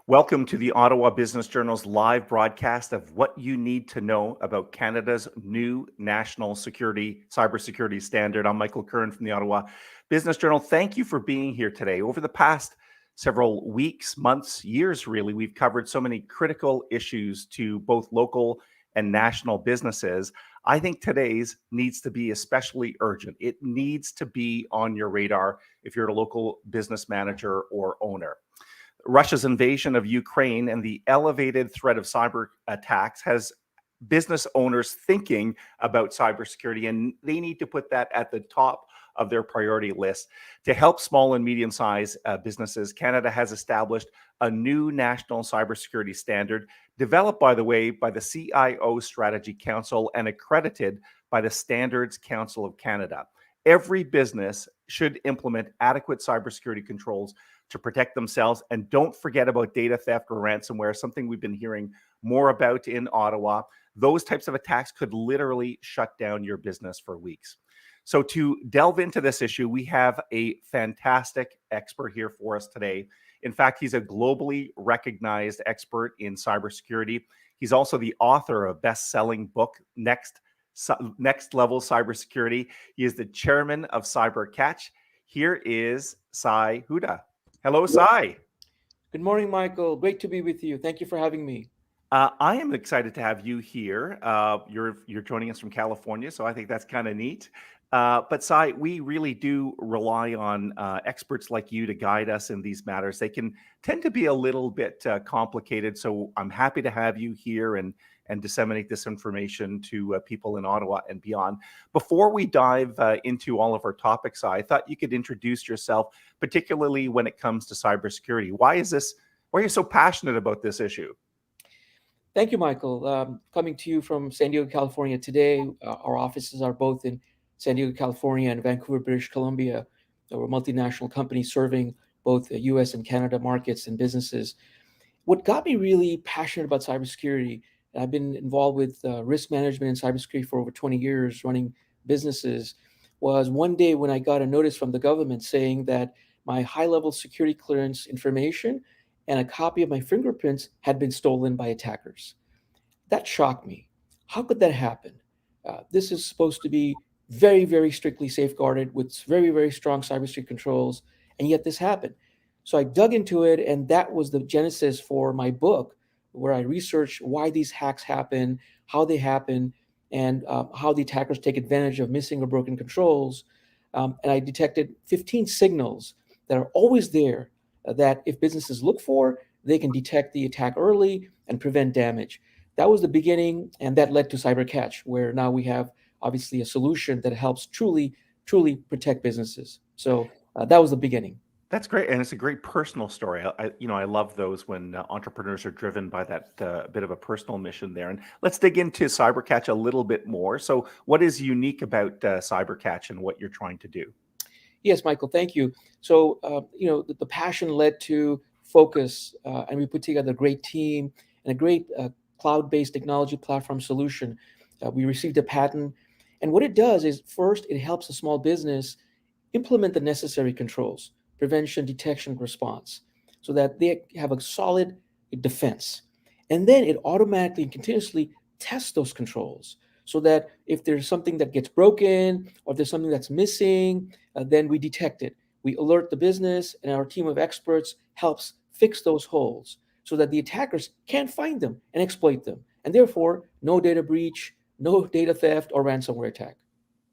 Welcome to the Ottawa Business Journal's live broadcast of what you need to know about Canada's new national cybersecurity standard. I'm Michael Curran from the Ottawa Business Journal. Thank you for being here today. Over the past several weeks, months, years, really, we've covered so many critical issues to both local and national businesses. I think today's needs to be especially urgent. It needs to be on your radar if you're a local business manager or owner. Russia's invasion of Ukraine and the elevated threat of cyber attacks has business owners thinking about cybersecurity, and they need to put that at the top of their priority list. To help small and medium-sized businesses, Canada has established a new national cybersecurity standard, developed, by the way, by the CIO Strategy Council and accredited by the Standards Council of Canada. Every business should implement adequate cybersecurity controls to protect themselves. And don't forget about data theft or ransomware, something we've been hearing more about in Ottawa. Those types of attacks could literally shut down your business for weeks. So to delve into this issue, we have a fantastic expert here for us today. In fact, he's a globally recognized expert in cybersecurity. He's also the author of a best-selling book, Next Level Cybersecurity. He is the chairman of CyberCatch. Here is Sai Huda. Hello, Sai. Good morning, Michael. Great to be with you. Thank you for having me. I am excited to have you here. You're joining us from California, so I think that's kind of neat. But Sai, we really do rely on experts like you to guide us in these matters. They can tend to be a little bit complicated, so I'm happy to have you here and disseminate this information to people in Ottawa and beyond. Before we dive into all of our topics, I thought you could introduce yourself, particularly when it comes to cybersecurity. Why are you so passionate about this issue? Thank you, Michael. Coming to you from San Diego, California today. Our offices are both in San Diego, California and Vancouver, British Columbia. We're a multinational company serving both the US and Canada markets and businesses. What got me really passionate about cybersecurity, I've been involved with risk management and cybersecurity for over 20 years, running businesses, was one day when I got a notice from the government saying that my high-level security clearance information and a copy of my fingerprints had been stolen by attackers. That shocked me. How could that happen? This is supposed to be very, very strictly safeguarded with very, very strong cybersecurity controls, and yet this happened. So I dug into it, and that was the genesis for my book, where I researched why these hacks happen, how they happen, and how the attackers take advantage of missing or broken controls. And I detected 15 signals that are always there that if businesses look for, they can detect the attack early and prevent damage. That was the beginning, and that led to CyberCatch, where now we have obviously a solution that helps truly protect businesses. So that was the beginning. That's great, and it's a great personal story. I love those when entrepreneurs are driven by that bit of a personal mission there. And let's dig into CyberCatch a little bit more. So, what is unique about CyberCatch and what you're trying to do? Yes, Michael, thank you. So, the passion led to focus, and we put together a great team and a great cloud-based technology platform solution. We received a patent, and what it does is, first, it helps a small business implement the necessary controls, prevention, detection, response, so that they have a solid defense. And then it automatically and continuously tests those controls so that if there's something that gets broken or there's something that's missing, then we detect it. We alert the business, and our team of experts helps fix those holes so that the attackers can't find them and exploit them. And therefore, no data breach, no data theft or ransomware attack.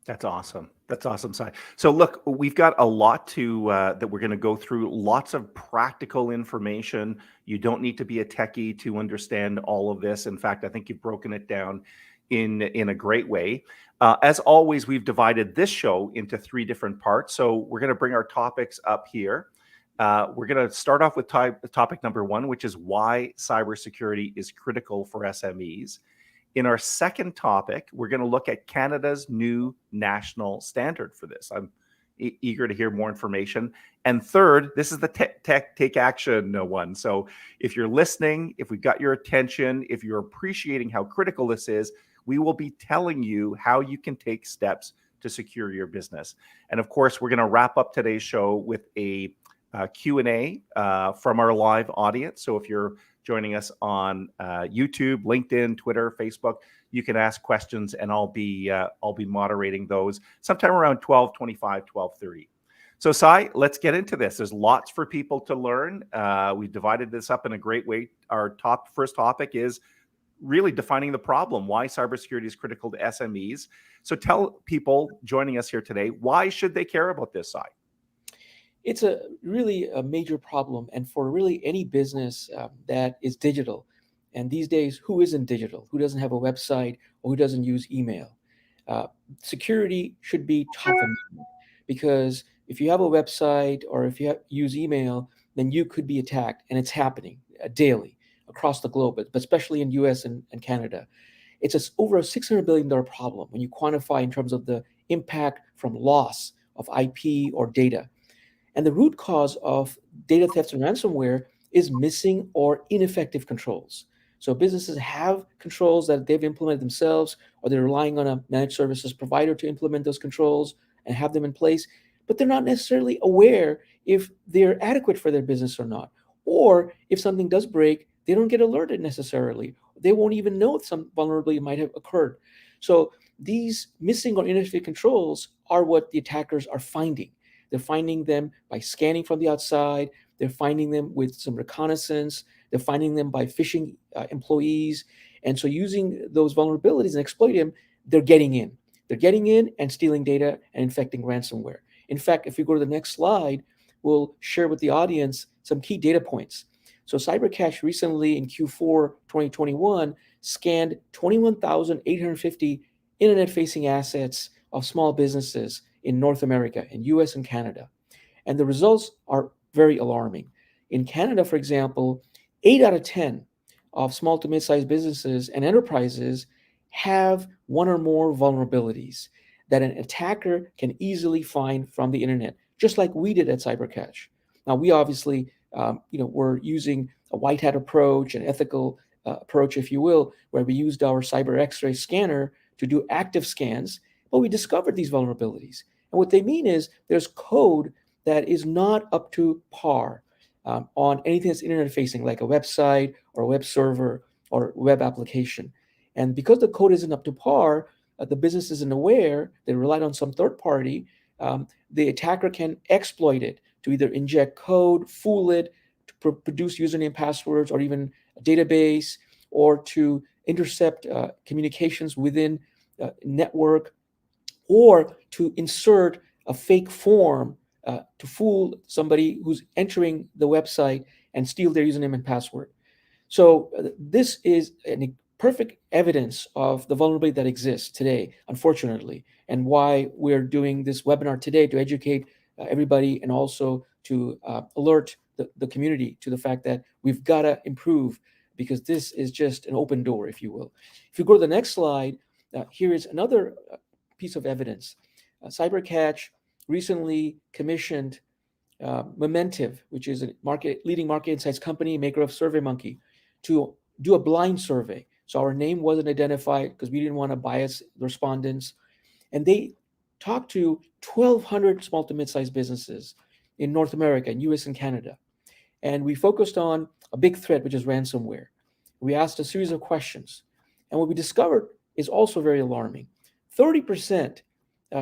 That's awesome. That's awesome, Sai. So look, we've got a lot to that we're going to go through. Lots of practical information. You don't need to be a techie to understand all of this. In fact, I think you've broken it down in a great way. As always, we've divided this show into 3 different parts. So we're going to bring our topics up here. We're going to start off with topic number 1, which is why cybersecurity is critical for SMEs. In our second topic, we're going to look at Canada's new national standard for this. I'm eager to hear more information. And third, this is the take action one. So if you're listening, if we've got your attention, if you're appreciating how critical this is, we will be telling you how you can take steps to secure your business. And of course, we're going to wrap up today's show with a Q&A from our live audience. So if you're joining us on YouTube, LinkedIn, Twitter, Facebook, you can ask questions, and I'll be moderating those sometime around 12:25, 12:30. So Sai, let's get into this. There's lots for people to learn. We divided this up in a great way. Our first topic is really defining the problem, why cybersecurity is critical to SMEs. So tell people joining us here today, why should they care about this, Sai? It's really a major problem, and for really any business that is digital. And these days, who isn't digital? Who doesn't have a website or who doesn't use email? Security should be top of mind, because if you have a website or if you use email, then you could be attacked, and it's happening daily across the globe, but especially in US and Canada. It's over a $600 billion problem when you quantify in terms of the impact from loss of IP or data. And the root cause of data thefts and ransomware is missing or ineffective controls. So businesses have controls that they've implemented themselves, or they're relying on a managed services provider to implement those controls and have them in place, but they're not necessarily aware if they're adequate for their business or not. Or if something does break, they don't get alerted necessarily. They won't even know if some vulnerability might have occurred. So these missing or ineffective controls are what the attackers are finding. They're finding them by scanning from the outside. They're finding them with some reconnaissance. They're finding them by phishing employees. And so using those vulnerabilities and exploiting them, they're getting in. They're getting in and stealing data and infecting ransomware. In fact, if we go to the next slide, we'll share with the audience some key data points. So CyberCatch recently in Q4 2021 scanned 21,850 internet-facing assets of small businesses in North America, in US and Canada. And the results are very alarming. In Canada, for example, 8 out of 10 of small to mid-sized businesses and enterprises have one or more vulnerabilities that an attacker can easily find from the internet, just like we did at CyberCatch. Now, we obviously, we're using a white hat approach, an ethical approach, if you will, where we used our Cyber X-ray scanner to do active scans, but we discovered these vulnerabilities. And what they mean is there's code that is not up to par on anything that's internet facing, like a website or a web server or web application. And because the code isn't up to par, the business isn't aware, they relied on some third party, the attacker can exploit it to either inject code, fool it, to produce username passwords, or even a database, or to intercept communications within network, or to insert a fake form to fool somebody who's entering the website and steal their username and password. So this is perfect evidence of the vulnerability that exists today, unfortunately, and why we're doing this webinar today to educate everybody and also to alert the community to the fact that we've got to improve, because this is just an open door, if you will. If you go to the next slide, here is another piece of evidence. CyberCatch recently commissioned Momentive, which is a leading market insights company, maker of SurveyMonkey, to do a blind survey. So our name wasn't identified because we didn't want to bias respondents. And they talked to 1,200 small to mid-sized businesses in North America, in US and Canada. And we focused on a big threat, which is ransomware. We asked a series of questions. And what we discovered is also very alarming. 30%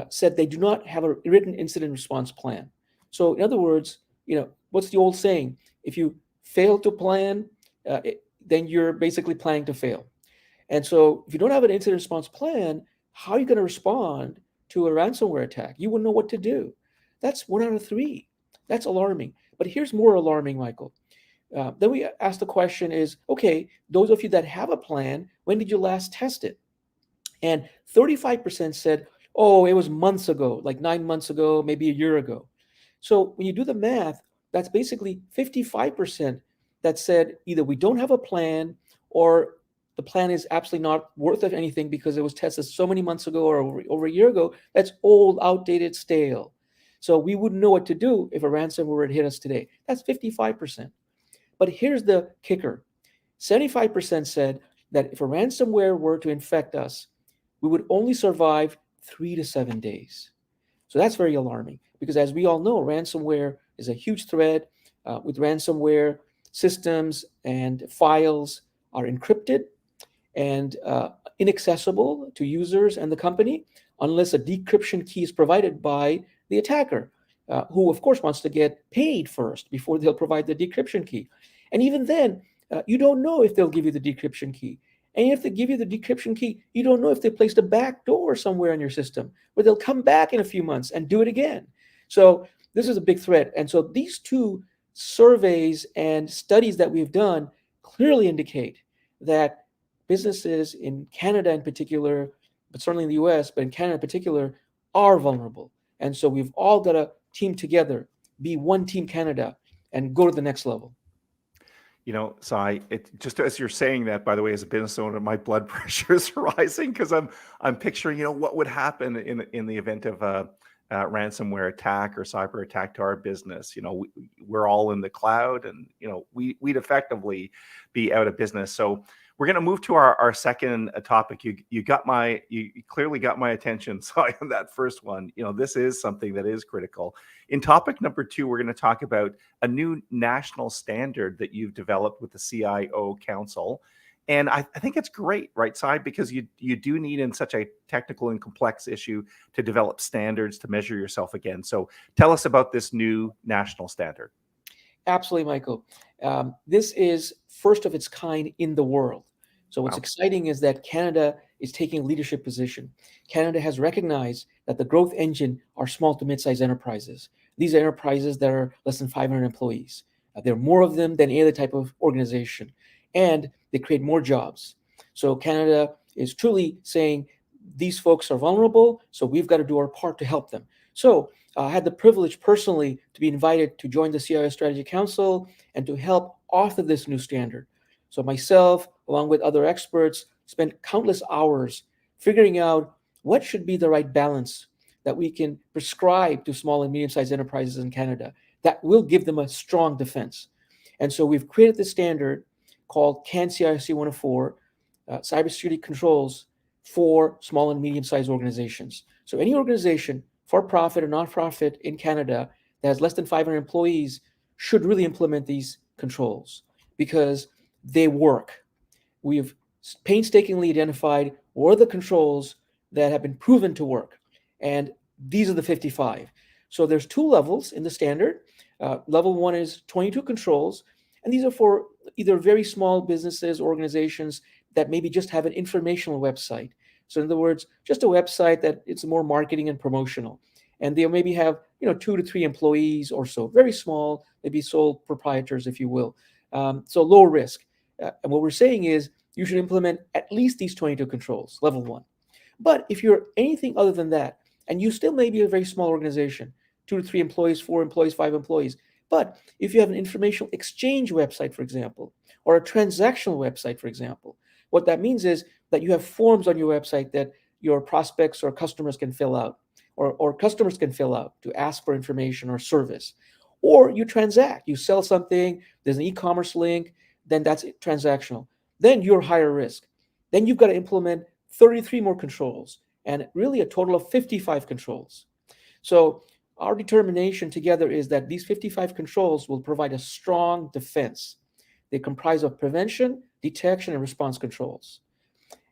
said they do not have a written incident response plan. So in other words, what's the old saying? If you fail to plan, then you're basically planning to fail. And so if you don't have an incident response plan, how are you going to respond to a ransomware attack? You wouldn't know what to do. That's 1 out of 3. That's alarming. But here's more alarming, Michael. Then we asked the question is, okay, those of you that have a plan, when did you last test it? And 35% said, oh, it was months ago, like 9 months ago, maybe a year ago. So when you do the math, that's basically 55% that said either we don't have a plan, or the plan is absolutely not worth of anything because it was tested so many months ago or over a year ago. That's old, outdated, stale. So we wouldn't know what to do if a ransomware had hit us today. That's 55%. But here's the kicker. 75% said that if a ransomware were to infect us, we would only survive 3 to 7 days. So that's very alarming because, as we all know, ransomware is a huge threat. With ransomware, systems and files are encrypted and inaccessible to users and the company unless a decryption key is provided by the attacker, who, of course, wants to get paid first before they'll provide the decryption key. And even then, you don't know if they'll give you the decryption key. And if they give you the decryption key, you don't know if they placed a back door somewhere in your system where they'll come back in a few months and do it again. So this is a big threat. And so these two surveys and studies that we've done clearly indicate that businesses in Canada in particular, but certainly in the US, but in Canada in particular, are vulnerable. And so we've all got to team together, be one team Canada, and go to the next level. Sai, just as you're saying that, by the way, as a business owner, my blood pressure is rising because I'm picturing, what would happen in the event of a ransomware attack or cyber attack to our business. We're all in the cloud, and we'd effectively be out of business. So we're going to move to our second topic. You clearly got my attention, Sai, on that first one. This is something that is critical. In topic number 2, we're going to talk about a new national standard that you've developed with the CIO Council. And I think it's great, right, Sai? Because you do need, in such a technical and complex issue, to develop standards to measure yourself again. So tell us about this new national standard. Absolutely, Michael. This is first of its kind in the world. So what's exciting is that Canada is taking a leadership position. Canada has recognized that the growth engine are small to mid-sized enterprises. These are enterprises that are less than 500 employees. There are more of them than any other type of organization, and they create more jobs. So Canada is truly saying these folks are vulnerable, so we've got to do our part to help them. So I had the privilege personally to be invited to join the CIO Strategy Council and to help author this new standard. So myself, along with other experts, spent countless hours figuring out what should be the right balance that we can prescribe to small and medium-sized enterprises in Canada that will give them a strong defense. And so we've created this standard called CAN CIOSC 104, cybersecurity controls for small and medium-sized organizations. So any organization, for-profit or non-profit in Canada, that has less than 500 employees should really implement these controls because they work. We've painstakingly identified what are the controls that have been proven to work. And these are the 55. So there's 2 levels in the standard. Level 1 is 22 controls. And these are for either very small businesses, organizations that maybe just have an informational website. So in other words, just a website that it's more marketing and promotional. And they'll maybe have 2 to 3 employees or so, very small, maybe sole proprietors, if you will. So low risk. And what we're saying is you should implement at least these 22 controls, level 1. But if you're anything other than that, and you still may be a very small organization, 2 to 3 employees, 4 employees, 5 employees, but if you have an informational exchange website, for example, or a transactional website, for example, what that means is that you have forms on your website that your prospects or customers can fill out, or customers can fill out to ask for information or service. Or you transact, you sell something, there's an e-commerce link, then that's transactional. Then you're higher risk. Then you've got to implement 33 more controls, and really a total of 55 controls. So our determination together is that these 55 controls will provide a strong defense. They comprise of prevention, detection, and response controls.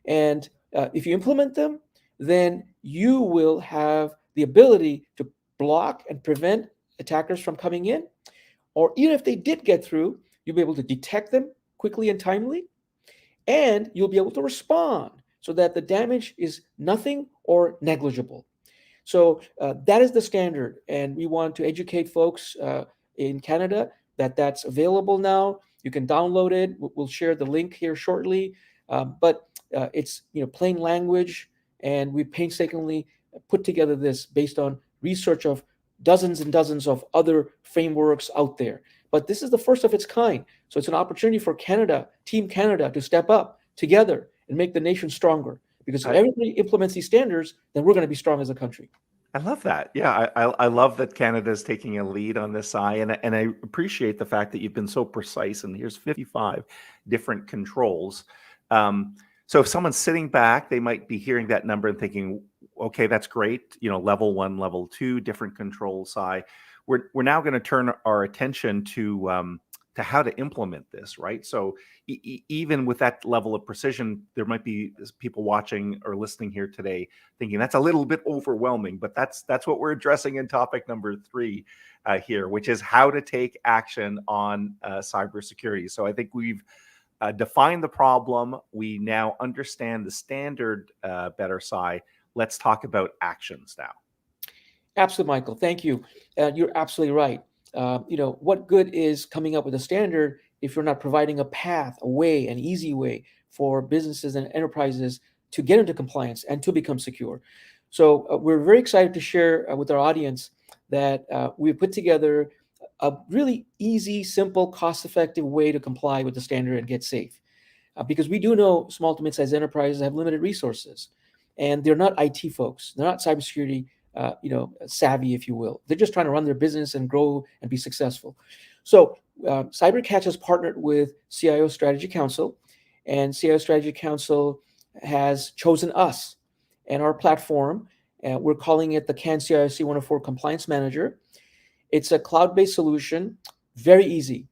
And if you implement them, then you will have the ability to block and prevent attackers from coming in. Or even if they did get through, you'll be able to detect them quickly and timely, and you'll be able to respond so that the damage is nothing or negligible. So that is the standard, and we want to educate folks in Canada that that's available now. You can download it. We'll share the link here shortly, but it's plain language, and we painstakingly put together this based on research of dozens and dozens of other frameworks out there. But this is the first of its kind, so it's an opportunity for Canada, Team Canada, to step up together and make the nation stronger. Because if everybody implements these standards, then we're going to be strong as a country. I love that. Yeah, I love that Canada is taking a lead on this side, and I appreciate the fact that you've been so precise. And here's 55 different controls. So if someone's sitting back, they might be hearing that number and thinking, okay, that's great. Level 1, level 2, different controls. We're now going to turn our attention to how to implement this, right? So even with that level of precision, there might be people watching or listening here today thinking that's a little bit overwhelming, but that's what we're addressing in topic number 3 here, which is how to take action on cybersecurity. So I think we've defined the problem. We now understand the standard better, Sai. Let's talk about actions now. Absolutely, Michael. Thank you. You're absolutely right. What good is coming up with a standard if you're not providing a path, a way, an easy way for businesses and enterprises to get into compliance and to become secure? So we're very excited to share with our audience that we've put together a really easy, simple, cost-effective way to comply with the standard and get safe. Because we do know small to mid-sized enterprises have limited resources, and they're not IT folks. They're not cybersecurity savvy, if you will. They're just trying to run their business and grow and be successful. So CyberCatch has partnered with CIO Strategy Council, and CIO Strategy Council has chosen us and our platform. We're calling it the CIOSC 104 Compliance Manager. It's a cloud-based solution, very easy.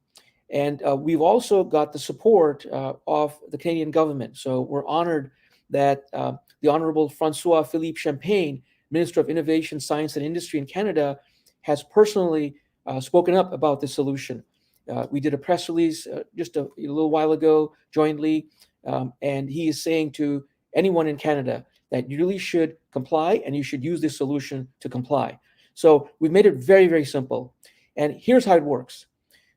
And we've also got the support of the Canadian government. So we're honored that the Honorable Francois Philippe Champagne, Minister of Innovation, Science and Industry in Canada, has personally spoken up about this solution. We did a press release just a little while ago jointly, and he is saying to anyone in Canada that you really should comply and you should use this solution to comply. So we've made it very, very simple. And here's how it works.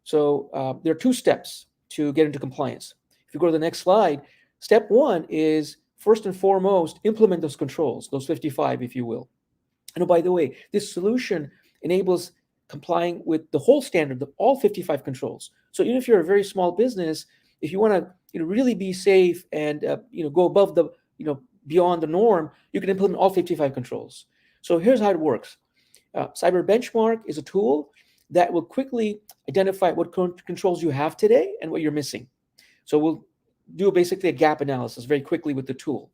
So there are 2 steps to get into compliance. If you go to the next slide, step 1 is first and foremost, implement those controls, those 55, if you will. And oh, by the way, this solution enables complying with the whole standard, all 55 controls. So even if you're a very small business, if you want to really be safe and go above the beyond the norm, you can implement all 55 controls. So here's how it works. Cyber Benchmark is a tool that will quickly identify what controls you have today and what you're missing. So we'll do basically a gap analysis very quickly with the tool.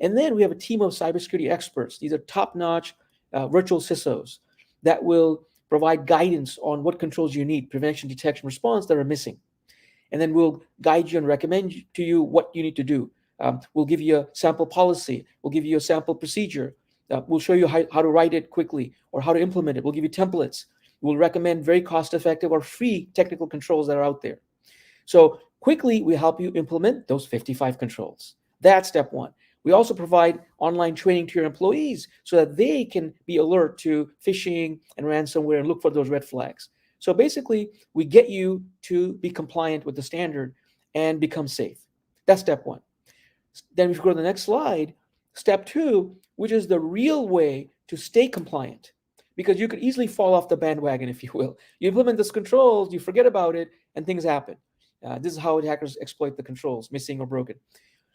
And then we have a team of cybersecurity experts. These are top-notch virtual CISOs that will provide guidance on what controls you need, prevention, detection, response that are missing. And then we'll guide you and recommend to you what you need to do. We'll give you a sample policy. We'll give you a sample procedure. We'll show you how to write it quickly or how to implement it. We'll give you templates. We'll recommend very cost-effective or free technical controls that are out there. So quickly, we help you implement those 55 controls. That's step 1. We also provide online training to your employees so that they can be alert to phishing and ransomware and look for those red flags. So basically, we get you to be compliant with the standard and become safe. That's step 1. Then if you go to the next slide, step 2, which is the real way to stay compliant, because you could easily fall off the bandwagon, if you will. You implement those controls, you forget about it, and things happen. This is how hackers exploit the controls, missing or broken.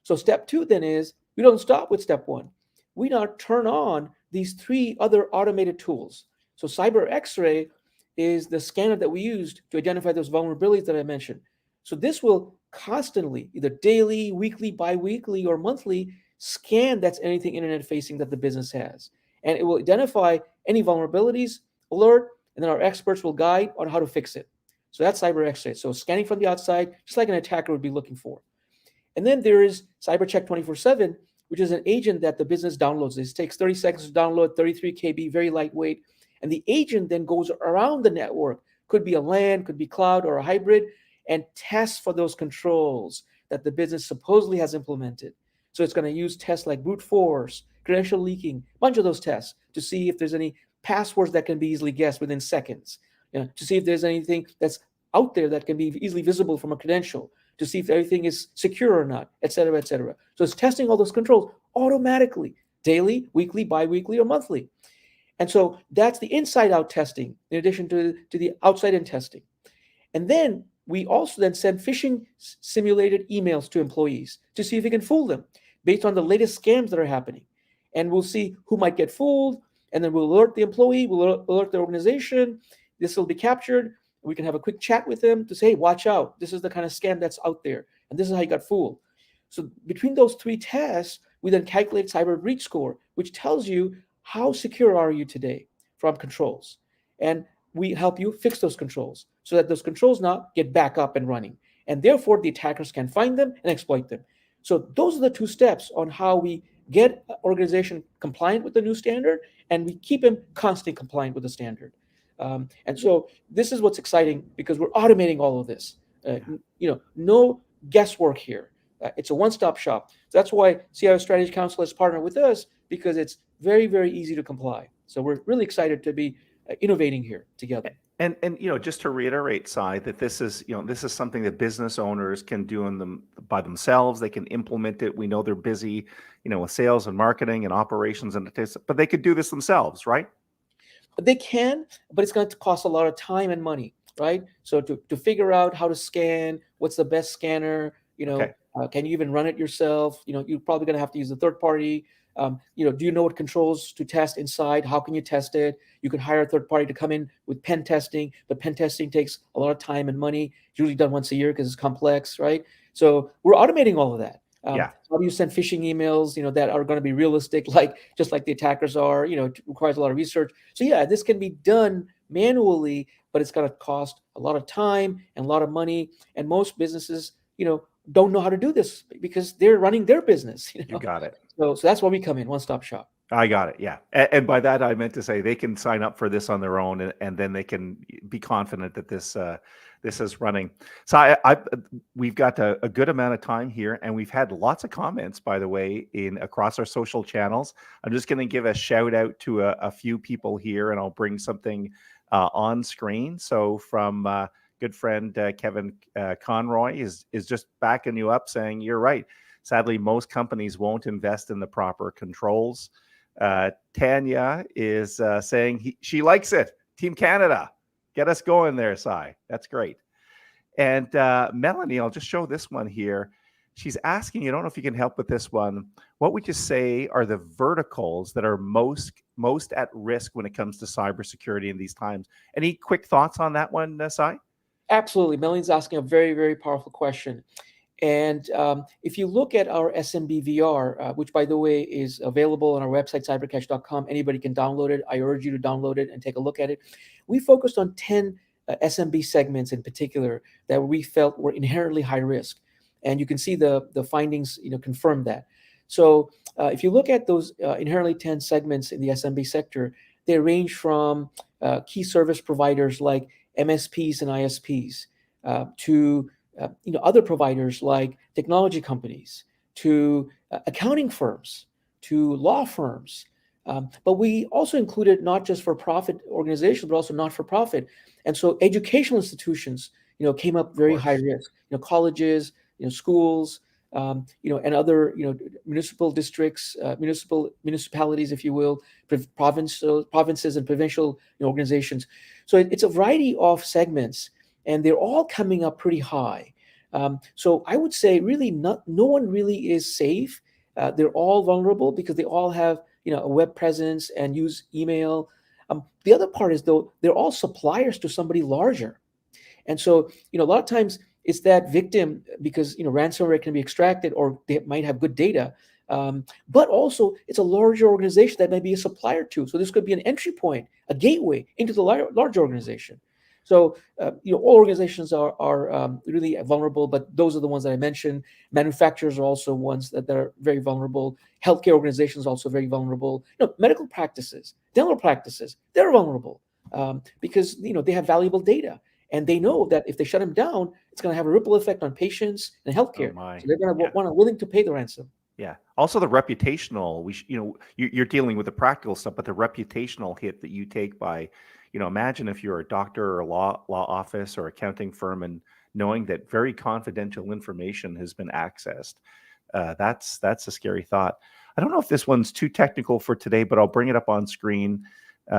So step 2 then is, we don't stop with step 1. We now turn on these 3 other automated tools. So Cyber X-ray is the scanner that we used to identify those vulnerabilities that I mentioned. So this will constantly, either daily, weekly, bi-weekly, or monthly, scan that's anything internet-facing that the business has. And it will identify any vulnerabilities, alert, and then our experts will guide on how to fix it. So that's Cyber X-ray. So scanning from the outside, just like an attacker would be looking for. And then there is CyberCheck 24/7, which is an agent that the business downloads. It takes 30 seconds to download, 33 KB, very lightweight. And the agent then goes around the network, could be a LAN, could be cloud or a hybrid, and tests for those controls that the business supposedly has implemented. So it's going to use tests like brute force, credential leaking, a bunch of those tests to see if there's any passwords that can be easily guessed within seconds, to see if there's anything that's out there that can be easily visible from a credential, to see if everything is secure or not, et cetera, et cetera. So it's testing all those controls automatically, daily, weekly, bi-weekly, or monthly. And so that's the inside-out testing, in addition to the outside-in testing. And then we also then send phishing simulated emails to employees to see if we can fool them based on the latest scams that are happening. And we'll see who might get fooled, and then we'll alert the employee, we'll alert the organization. This will be captured. We can have a quick chat with them to say, hey, watch out. This is the kind of scam that's out there, and this is how you got fooled. So between those 3 tests, We then calculate cyber breach score, which tells you how secure are you today from controls. And we help you fix those controls so that those controls now get back up and running. And therefore, the attackers can find them and exploit them. So those are the two steps on how we get an organization compliant with the new standard, and we keep them constantly compliant with the standard. And so this is what's exciting, because we're automating all of this. No guesswork here. It's a one-stop shop. So that's why CIO Strategy Council has partnered with us, because it's very, very easy to comply. So we're really excited to be innovating here together. And just to reiterate, Sai, that this is something that business owners can do by themselves. They can implement it. We know they're busy, with sales and marketing and operations, but they could do this themselves, right? They can, but it's going to cost a lot of time and money, right? So to figure out how to scan, what's the best scanner, Okay. Can you even run it yourself? You're probably going to have to use a third party. Do you know what controls to test inside? How can you test it? You can hire a third party to come in with pen testing, but pen testing takes a lot of time and money. It's usually done once a year because it's complex, right? So we're automating all of that. Yeah. How do you send phishing emails, that are going to be realistic, just like the attackers are? It requires a lot of research. So yeah, this can be done manually, but it's going to cost a lot of time and a lot of money. And most businesses, don't know how to do this because they're running their business. You got it. So that's where we come in, one-stop shop. I got it. Yeah. And by that, I meant to say they can sign up for this on their own, and then they can be confident that this is running. So we've got a good amount of time here, and we've had lots of comments, by the way, across our social channels. I'm just going to give a shout out to a few people here, and I'll bring something on screen. So from good friend Kevin Conroy is just backing you up, saying you're right. Sadly, most companies won't invest in the proper controls. Tanya is saying she likes it. Team Canada, get us going there, Sai. That's great. And Melanie, I'll just show this one here. She's asking, I don't know if you can help with this one. What would you say are the verticals that are most at risk when it comes to cybersecurity in these times? Any quick thoughts on that one, Sai? Absolutely. Melanie's asking a very, very powerful question. And if you look at our SMB VR, which, by the way, is available on our website, cybercatch.com, anybody can download it. I urge you to download it and take a look at it. We focused on 10 SMB segments in particular that we felt were inherently high risk. And you can see the findings confirm that. So if you look at those inherently 10 segments in the SMB sector, they range from key service providers like MSPs and ISPs to other providers like technology companies, to accounting firms, to law firms. But we also included not just for-profit organizations, but also not-for-profit. And so educational institutions, came up very high risk. Colleges, schools, and other, municipal districts, municipalities, if you will, provinces and provincial organizations. So it's a variety of segments, and they're all coming up pretty high. So I would say really no one really is safe. They're all vulnerable because they all have a web presence and use email. The other part is, though, they're all suppliers to somebody larger. And so a lot of times it's that victim, because ransomware can be extracted, or they might have good data. But also it's a larger organization that may be a supplier to. So this could be an entry point, a gateway into the large organization. So, all organizations are really vulnerable, but those are the ones that I mentioned. Manufacturers are also ones that are very vulnerable. Healthcare organizations are also very vulnerable. Medical practices, dental practices, they're vulnerable because, they have valuable data. And they know that if they shut them down, it's going to have a ripple effect on patients and healthcare. So they're going to willing to pay the ransom. Yeah. Also, the reputational. You're dealing with the practical stuff, but the reputational hit that you take by, imagine if you're a doctor or a law office or accounting firm, and knowing that very confidential information has been accessed. That's a scary thought. I don't know if this one's too technical for today, but I'll bring it up on screen.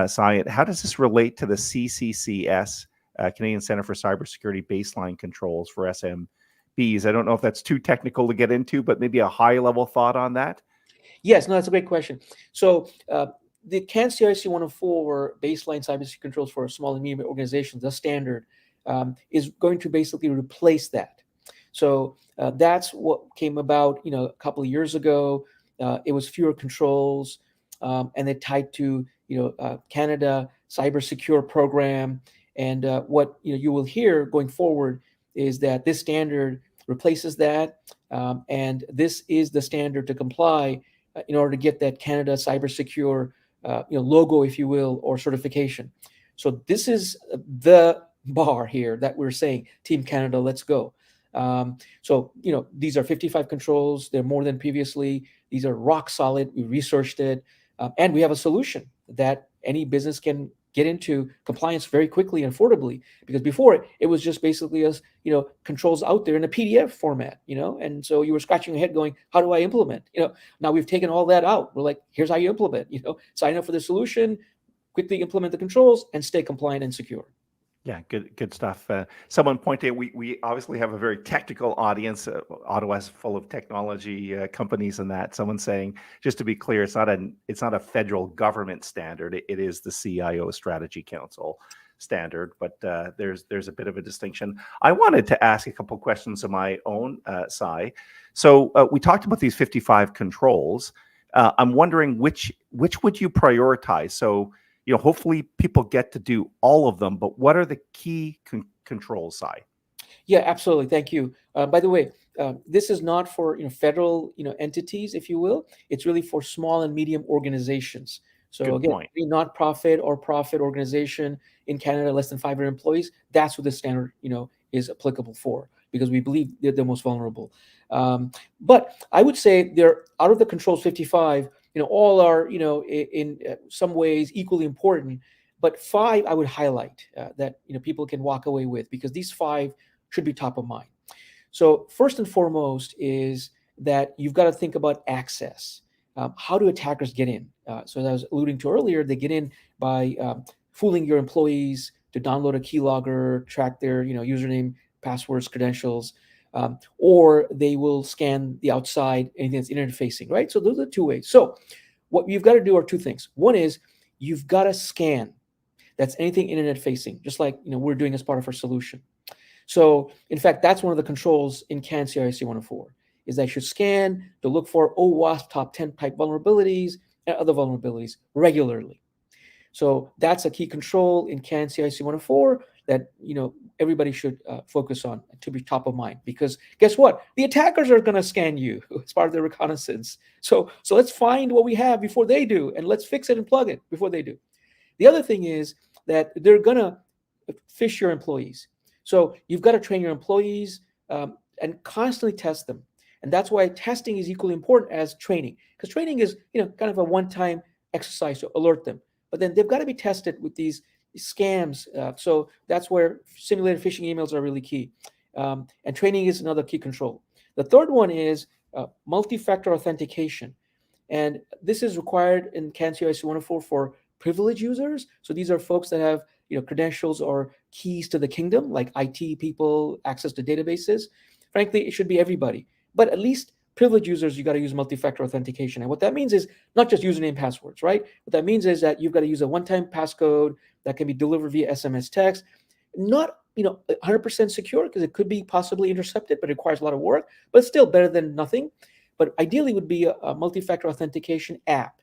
Sai, how does this relate to the CCCS? Canadian Center for Cybersecurity baseline controls for SMBs. I don't know if that's too technical to get into, but maybe a high-level thought on that. Yes, no, that's a great question. So the CAN CIOSC 104 baseline cybersecurity controls for small and medium organizations, the standard, is going to basically replace that. So that's what came about, a couple of years ago. it was fewer controls, and it tied to Canada Cybersecure program. And what you will hear going forward is that this standard replaces that, and this is the standard to comply in order to get that Canada Cybersecure logo, if you will, or certification. So this is the bar here that we're saying, Team Canada, let's go. So these are 55 controls. They're more than previously. These are rock solid. We researched it, and we have a solution that any business can get into compliance very quickly and affordably. Because before it was just basically as controls out there in a PDF format, and so you were scratching your head going, how do I implement? Now we've taken all that out. We're like, here's how you implement. Sign up for the solution, quickly implement the controls, and stay compliant and secure. Yeah, good stuff. Someone pointed out we obviously have a very technical audience. Ottawa's full of technology companies and that. Someone saying, just to be clear, it's not a federal government standard. It is the CIO Strategy Council standard, but there's a bit of a distinction. I wanted to ask a couple questions of my own, Sai. So we talked about these 55 controls. I'm wondering which would you prioritize? So hopefully people get to do all of them, but what are the key controls, Sai? Yeah, absolutely. Thank you. By the way, this is not for federal entities, if you will. It's really for small and medium organizations. So Good again, point. any not-profit or profit organization in Canada, less than 500 employees, that's what the standard is applicable for, because we believe they're the most vulnerable. But I would say they're out of the controls 55. All are in some ways equally important, but 5 I would highlight that people can walk away with, because these 5 should be top of mind. So first and foremost is that you've got to think about access. How do attackers get in? So as I was alluding to earlier, they get in by fooling your employees to download a keylogger, track their username, passwords, credentials, or they will scan the outside, anything that's internet facing, right? So those are 2 ways. So what you've got to do are 2 things. One is you've got to scan. That's anything internet facing, just like we're doing as part of our solution. So in fact, that's one of the controls in CAN CIOSC 104, is that you should scan to look for OWASP top 10 type vulnerabilities and other vulnerabilities regularly. So that's a key control in CAN CIOSC 104 that everybody should focus on to be top of mind, because guess what? The attackers are going to scan you as part of their reconnaissance. So let's find what we have before they do, and let's fix it and plug it before they do. The other thing is that they're going to phish your employees. So you've got to train your employees and constantly test them. And that's why testing is equally important as training, because training is kind of a one-time exercise to alert them. But then they've got to be tested with these scams. So that's where simulated phishing emails are really key. And training is another key control. The third one is multi-factor authentication. And this is required in CAN CIOSC 104 for privileged users. So these are folks that have credentials or keys to the kingdom, like IT people, access to databases. Frankly, it should be everybody. But at least privileged users, you got to use multi-factor authentication. And what that means is not just username passwords, right? What that means is that you've got to use a one-time passcode that can be delivered via SMS text. Not 100% secure, because it could be possibly intercepted, but it requires a lot of work, but still better than nothing. But ideally would be a multi-factor authentication app.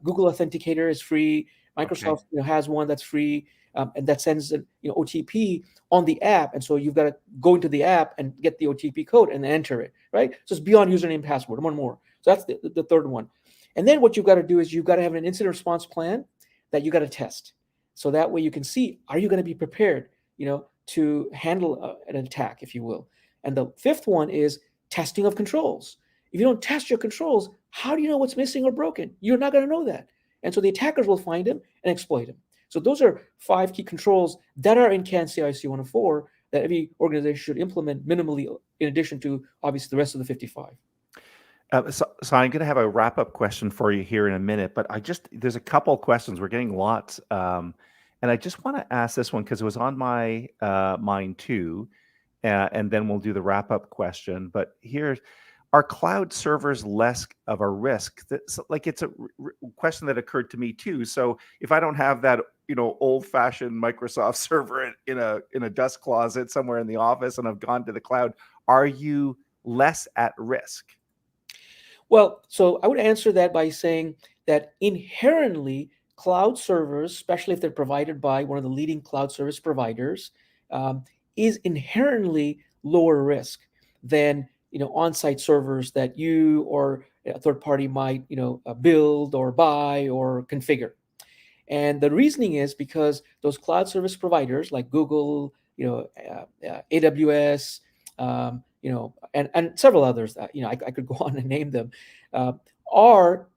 Google Authenticator is free. Microsoft has one that's free, and that sends an OTP on the app. And so you've got to go into the app and get the OTP code and enter it, right? So it's beyond username password, one more. So that's the third one. And then what you've got to do is you've got to have an incident response plan that you got to test. So that way you can see, are you going to be prepared, to handle an attack, if you will. And the fifth one is testing of controls. If you don't test your controls, how do you know what's missing or broken? You're not going to know that. And so the attackers will find them and exploit them. So those are 5 key controls that are in CAN CIOSC 104 that every organization should implement minimally, in addition to obviously the rest of the 55. So I'm going to have a wrap-up question for you here in a minute, but there's a couple questions. We're getting lots. And I just want to ask this one because it was on my mind too. And then we'll do the wrap-up question. But here, are cloud servers less of a risk? It's a question that occurred to me too. So if I don't have that, old-fashioned Microsoft server in a dust closet somewhere in the office, and I've gone to the cloud, are you less at risk? Well, so I would answer that by saying that inherently, cloud servers, especially if they're provided by one of the leading cloud service providers, um, is inherently lower risk than on-site servers that you or a third party might build or buy or configure. And the reasoning is because those cloud service providers like Google, AWS, and several others that I could go on and name them, uh, are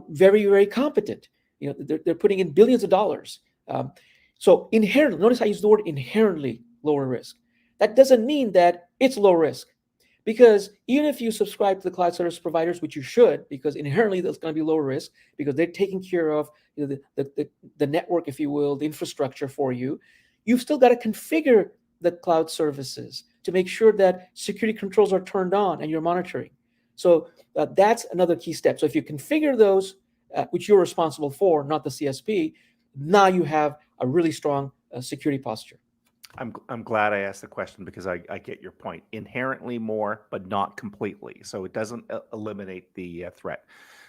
very, very competent. They're putting in billions of dollars. So inherently, notice I use the word inherently lower risk. That doesn't mean that it's low risk. Because even if you subscribe to the cloud service providers, which you should, because inherently that's going to be lower risk, because they're taking care of the network, if you will, the infrastructure for you, you've still got to configure the cloud services to make sure that security controls are turned on and you're monitoring. So that's another key step. So if you configure those, which you're responsible for, not the CSP, now you have a really strong security posture. I'm glad I asked the question because I get your point. Inherently more, but not completely. So it doesn't eliminate the threat.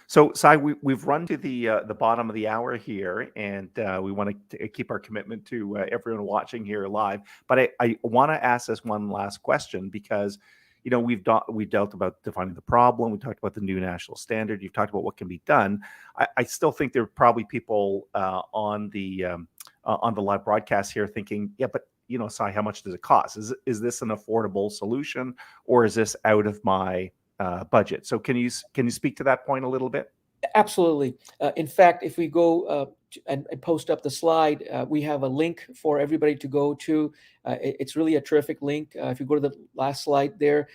So, Sai, we've run to the bottom of the hour here, and we want to keep our commitment to everyone watching here live. But I want to ask this one last question because, we've dealt about defining the problem. We talked about the new national standard. You've talked about what can be done. I still think there are probably people on the live broadcast here thinking, yeah, but Sai, how much does it cost? Is this an affordable solution, or is this out of my budget? So can you speak to that point a little bit? Absolutely. In fact, if we go and post up the slide, we have a link for everybody to go to. It's really a terrific link. If you go to the last slide there.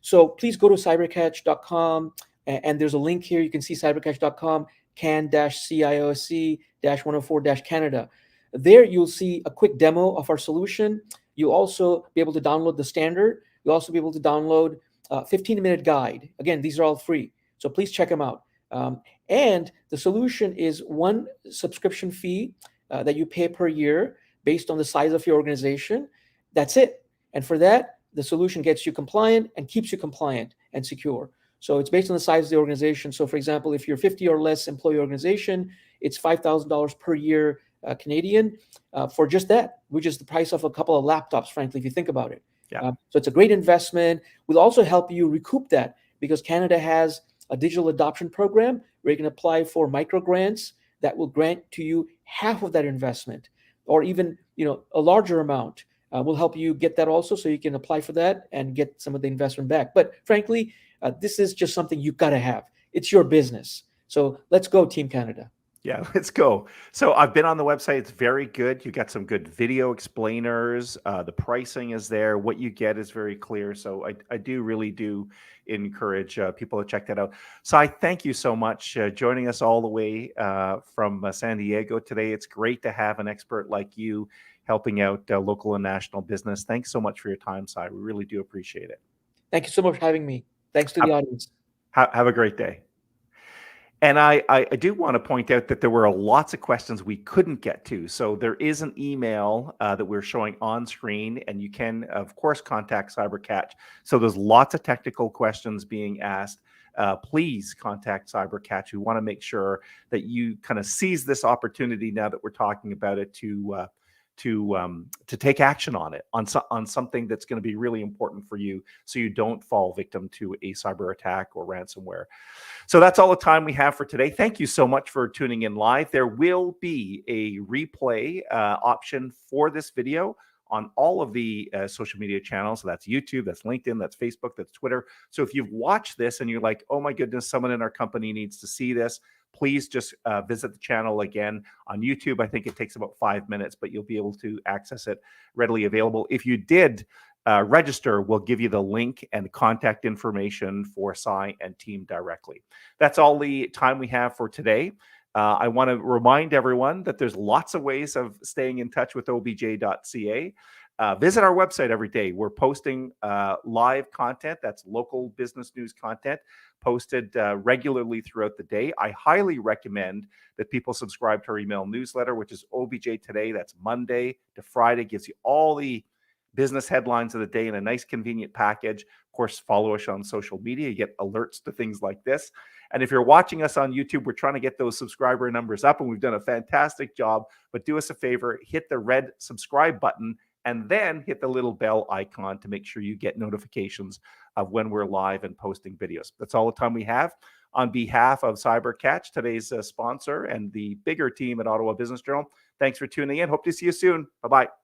So please go to cybercatch.com, and there's a link here. You can see cybercatch.com can-CIOSC-104-Canada. There you'll see a quick demo of our solution. You'll also be able to download the standard. You'll also be able to download a 15-minute guide. Again, these are all free, so please check them out. And the solution is one subscription fee that you pay per year based on the size of your organization. That's it. And for that, the solution gets you compliant and keeps you compliant and secure. So it's based on the size of the organization. So for example, if you're 50 or less employee organization, it's $5,000 per year Canadian for just that, which is the price of a couple of laptops, frankly, if you think about it. Yeah. So it's a great investment. We'll also help you recoup that because Canada has a digital adoption program where you can apply for micro grants that will grant to you half of that investment, or even a larger amount. We'll help you get that also, so you can apply for that and get some of the investment back. But frankly, this is just something you've got to have. It's your business. So let's go, Team Canada. Yeah, let's go. So I've been on the website. It's very good. You got some good video explainers. The pricing is there. What you get is very clear. So I really do encourage people to check that out. Sai, thank you so much joining us all the way from San Diego today. It's great to have an expert like you helping out local and national business. Thanks so much for your time, Sai. We really do appreciate it. Thank you so much for having me. Thanks to the audience. Have a great day. And I do want to point out that there were lots of questions we couldn't get to. So there is an email that we're showing on screen, and you can, of course, contact CyberCatch. So there's lots of technical questions being asked. Please contact CyberCatch. We want to make sure that you kind of seize this opportunity now that we're talking about it to take action on it, on something that's going to be really important for you, so you don't fall victim to a cyber attack or ransomware. So that's all the time we have for today. Thank you so much for tuning in live. There will be a replay option for this video on all of the social media channels. So that's YouTube, that's LinkedIn, that's Facebook, that's Twitter. So if you've watched this and you're like, oh my goodness, someone in our company needs to see this, please just visit the channel again on YouTube. I think it takes about 5 minutes, but you'll be able to access it readily available. If you did register, we'll give you the link and contact information for Sai and team directly. That's all the time we have for today. I want to remind everyone that there's lots of ways of staying in touch with obj.ca. Visit our website every day. We're posting live content, that's local business news content, posted regularly throughout the day. I highly recommend that people subscribe to our email newsletter, which is OBJ Today. That's Monday to Friday, gives you all the business headlines of the day in a nice convenient package. Of course, follow us on social media. You get alerts to things like this. And if you're watching us on YouTube, we're trying to get those subscriber numbers up, and we've done a fantastic job. But do us a favor, hit the red subscribe button and then hit the little bell icon to make sure you get notifications of when we're live and posting videos. That's all the time we have. On behalf of CyberCatch, today's sponsor, and the bigger team at Ottawa Business Journal, thanks for tuning in. Hope to see you soon. Bye-bye.